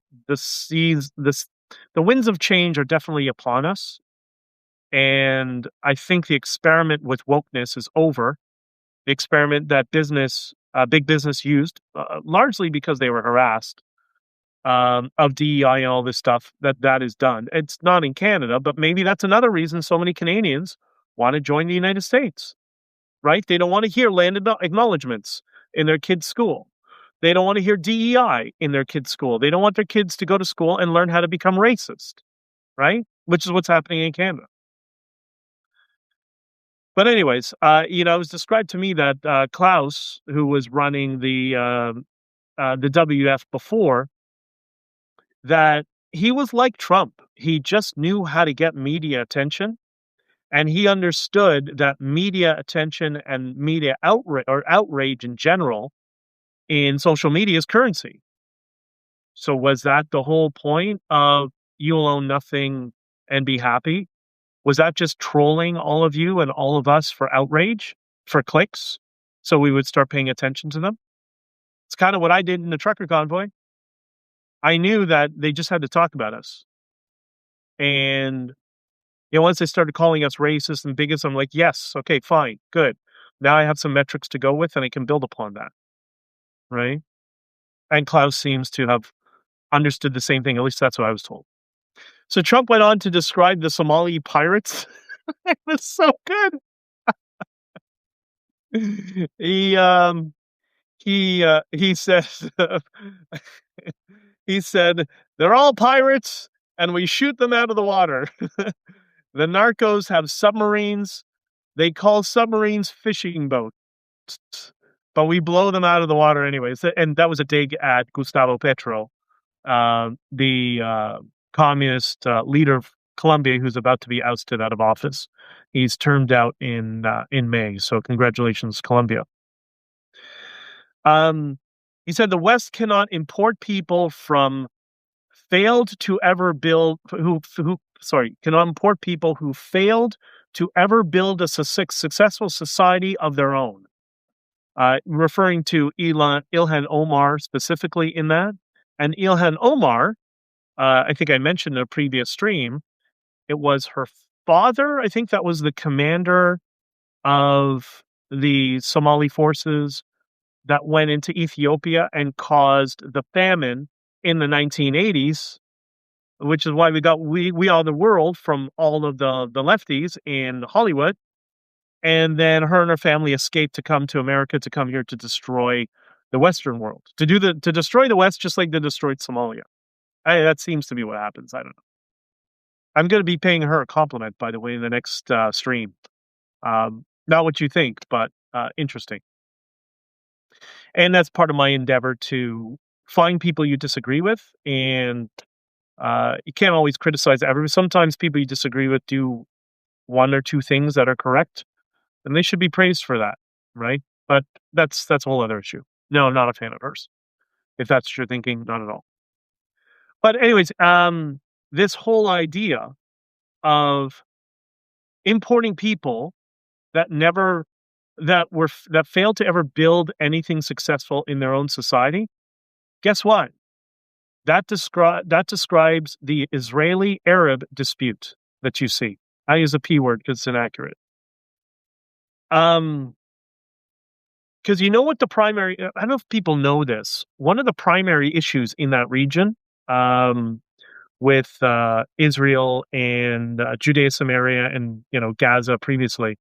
winds of change are definitely upon us, and I think the experiment with wokeness is over. The experiment that big business used, largely because they were harassed of DEI and all this stuff, that is done. It's not in Canada, but maybe that's another reason so many Canadians want to join the United States, right? They don't want to hear land acknowledgements in their kids' school. They don't want to hear DEI in their kids' school. They don't want their kids to go to school and learn how to become racist, right? Which is what's happening in Canada. But anyways, it was described to me that Klaus, who was running the WF before, that he was like Trump. He just knew how to get media attention, and he understood that media attention and media outrage in general in social media is currency. So was that the whole point of you'll own nothing and be happy? Was that just trolling all of you and all of us for outrage, for clicks, so we would start paying attention to them? It's kind of what I did in the trucker convoy. I knew that they just had to talk about us. And once they started calling us racist and bigots, I'm like, yes, okay, fine, good. Now I have some metrics to go with and I can build upon that. Right? And Klaus seems to have understood the same thing. At least that's what I was told. So Trump went on to describe the Somali pirates. It was so good. He said he said they're all pirates and we shoot them out of the water. The narcos have submarines. They call submarines fishing boats, but we blow them out of the water anyways. And that was a dig at Gustavo Petro, the communist leader of Colombia, who's about to be ousted out of office. He's termed out in May. So congratulations, Colombia. Um, he said the West cannot import people from failed to ever build who sorry, cannot import people who failed to ever build a successful society of their own. Referring to Ilhan Omar specifically in that. And Ilhan Omar, I think I mentioned in a previous stream, it was her father, I think that was the commander of the Somali forces that went into Ethiopia and caused the famine in the 1980s, which is why we Are the World from all of the lefties in Hollywood. And then her and her family escaped to come to America, to come here to destroy the Western world, to destroy the West, just like they destroyed Somalia. That seems to be what happens. I don't know. I'm going to be paying her a compliment, by the way, in the next stream. Not what you think, but interesting. And that's part of my endeavor to find people you disagree with, and you can't always criticize everyone. Sometimes people you disagree with do one or two things that are correct, and they should be praised for that, right? But that's a whole other issue. No, I'm not a fan of hers. If that's what you're thinking, not at all. But anyways, this whole idea of importing people that never that failed to ever build anything successful in their own society. Guess what? That describes the Israeli-Arab dispute that you see. I use a P word because it's inaccurate. Because you know what the primary, I don't know if people know this. One of the primary issues in that region, with Israel and Judea, Samaria, and Gaza previously,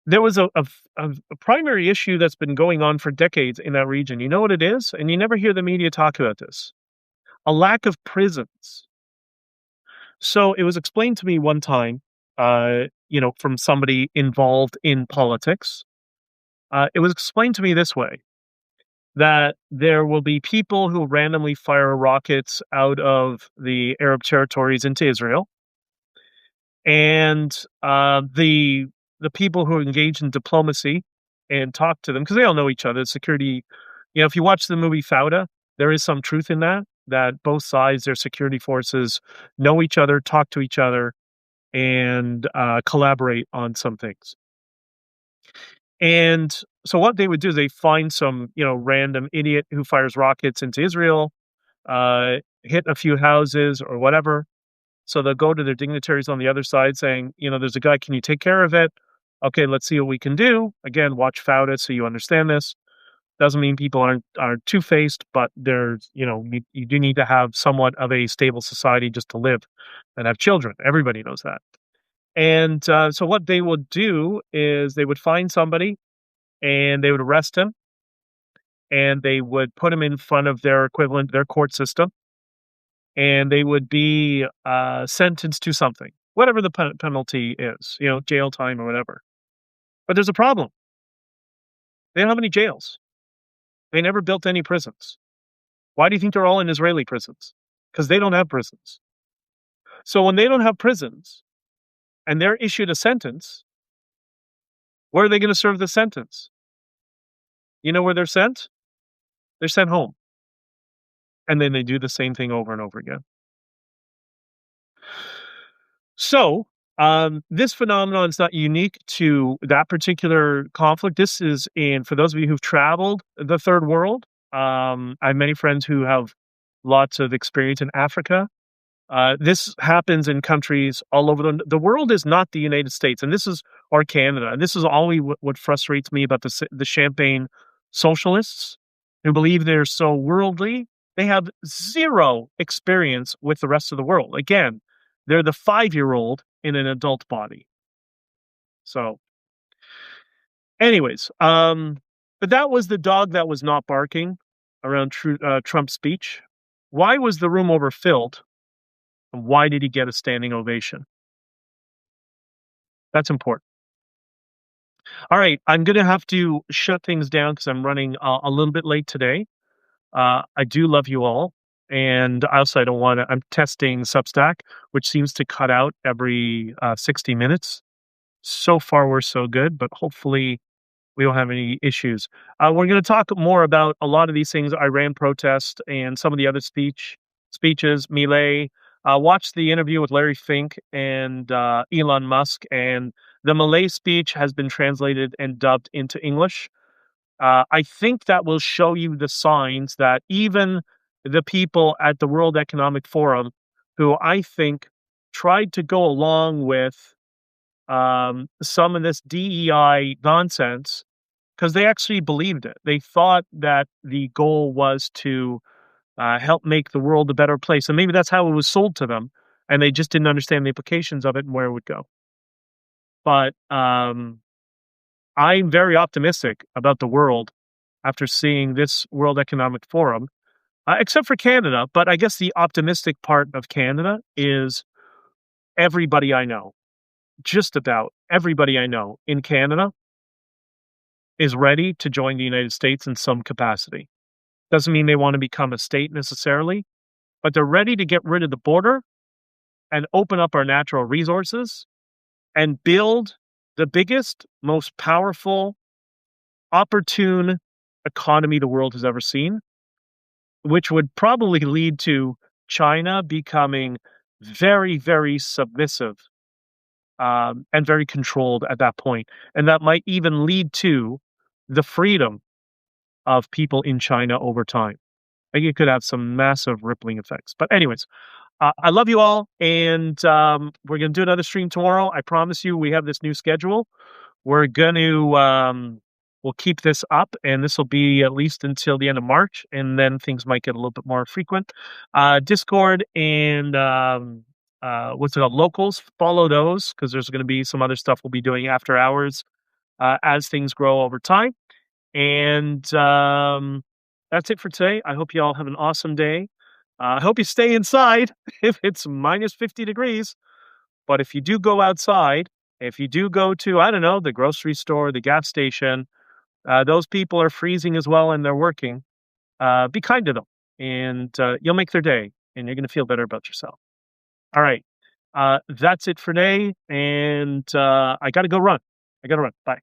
there was a primary issue that's been going on for decades in that region. You know what it is? And you never hear the media talk about this. A lack of prisons. So it was explained to me one time, from somebody involved in politics. It was explained to me this way, that there will be people who randomly fire rockets out of the Arab territories into Israel. And the people who engage in diplomacy and talk to them, because they all know each other, security, if you watch the movie Fauda, there is some truth in that both sides, their security forces, know each other, talk to each other, and collaborate on some things. And so what they would do is they find some, random idiot who fires rockets into Israel, hit a few houses or whatever. So they'll go to their dignitaries on the other side saying, there's a guy, can you take care of it? Okay, let's see what we can do. Again, watch Fauda so you understand this. Doesn't mean people aren't two-faced, but there's, you do need to have somewhat of a stable society just to live and have children. Everybody knows that. And so what they would do is they would find somebody and they would arrest him, and they would put him in front of their equivalent, their court system, and they would be sentenced to something, whatever the penalty is, jail time or whatever. But there's a problem. They don't have any jails. They never built any prisons. Why do you think they're all in Israeli prisons? Because they don't have prisons. So when they don't have prisons and they're issued a sentence, where are they going to serve the sentence? You know where they're sent? They're sent home. And then they do the same thing over and over again. So this phenomenon is not unique to that particular conflict. This is for those of you who've traveled the third world. I have many friends who have lots of experience in Africa. This happens in countries all over the world. Is not the United States, and or Canada. And this is always what frustrates me about the Champagne socialists, who believe they're so worldly. They have zero experience with the rest of the world. Again, they're the 5-year-old in an adult body. So, anyways, but that was the dog that was not barking around Trump's speech. Why was the room overfilled? And why did he get a standing ovation? That's important. All right, I'm going to have to shut things down because I'm running a little bit late today. I do love you all. And also, I don't want to, I'm testing Substack, which seems to cut out every 60 minutes. So far, we're so good, but hopefully We don't have any issues. We're going to talk more about a lot of these things: Iran protest and some of the other speeches. Millet. Watch the interview with Larry Fink and Elon Musk, and the Malay speech has been translated and dubbed into English. I think that will show you the signs that even the people at the World Economic Forum, who I think tried to go along with some of this DEI nonsense, because they actually believed it. They thought that the goal was to help make the world a better place. And maybe that's how it was sold to them. And they just didn't understand the implications of it and where it would go. But I'm very optimistic about the world after seeing this World Economic Forum, except for Canada. But I guess the optimistic part of Canada is everybody I know, just about everybody I know in Canada, is ready to join the United States in some capacity. Doesn't mean they want to become a state necessarily, but they're ready to get rid of the border and open up our natural resources and build the biggest, most powerful, opportune economy the world has ever seen, which would probably lead to China becoming very, very submissive and very controlled at that point. And that might even lead to the freedom of people in China over time. I think it could have some massive rippling effects. But anyways, I love you all, and we're going to do another stream tomorrow. I promise you, we have this new schedule. We're going to we'll keep this up, and this will be at least until the end of March, and then things might get a little bit more frequent. Discord and what's it called? Locals. Follow those, because there's going to be some other stuff we'll be doing after hours as things grow over time. And that's it for today. I hope you all have an awesome day. I hope you stay inside if it's minus 50 degrees. But if you do go outside, if you do go to, I don't know, the grocery store, the gas station, those people are freezing as well and they're working. Be kind to them, and you'll make their day, and you're going to feel better about yourself. All right. That's it for today. And I got to go run. Bye.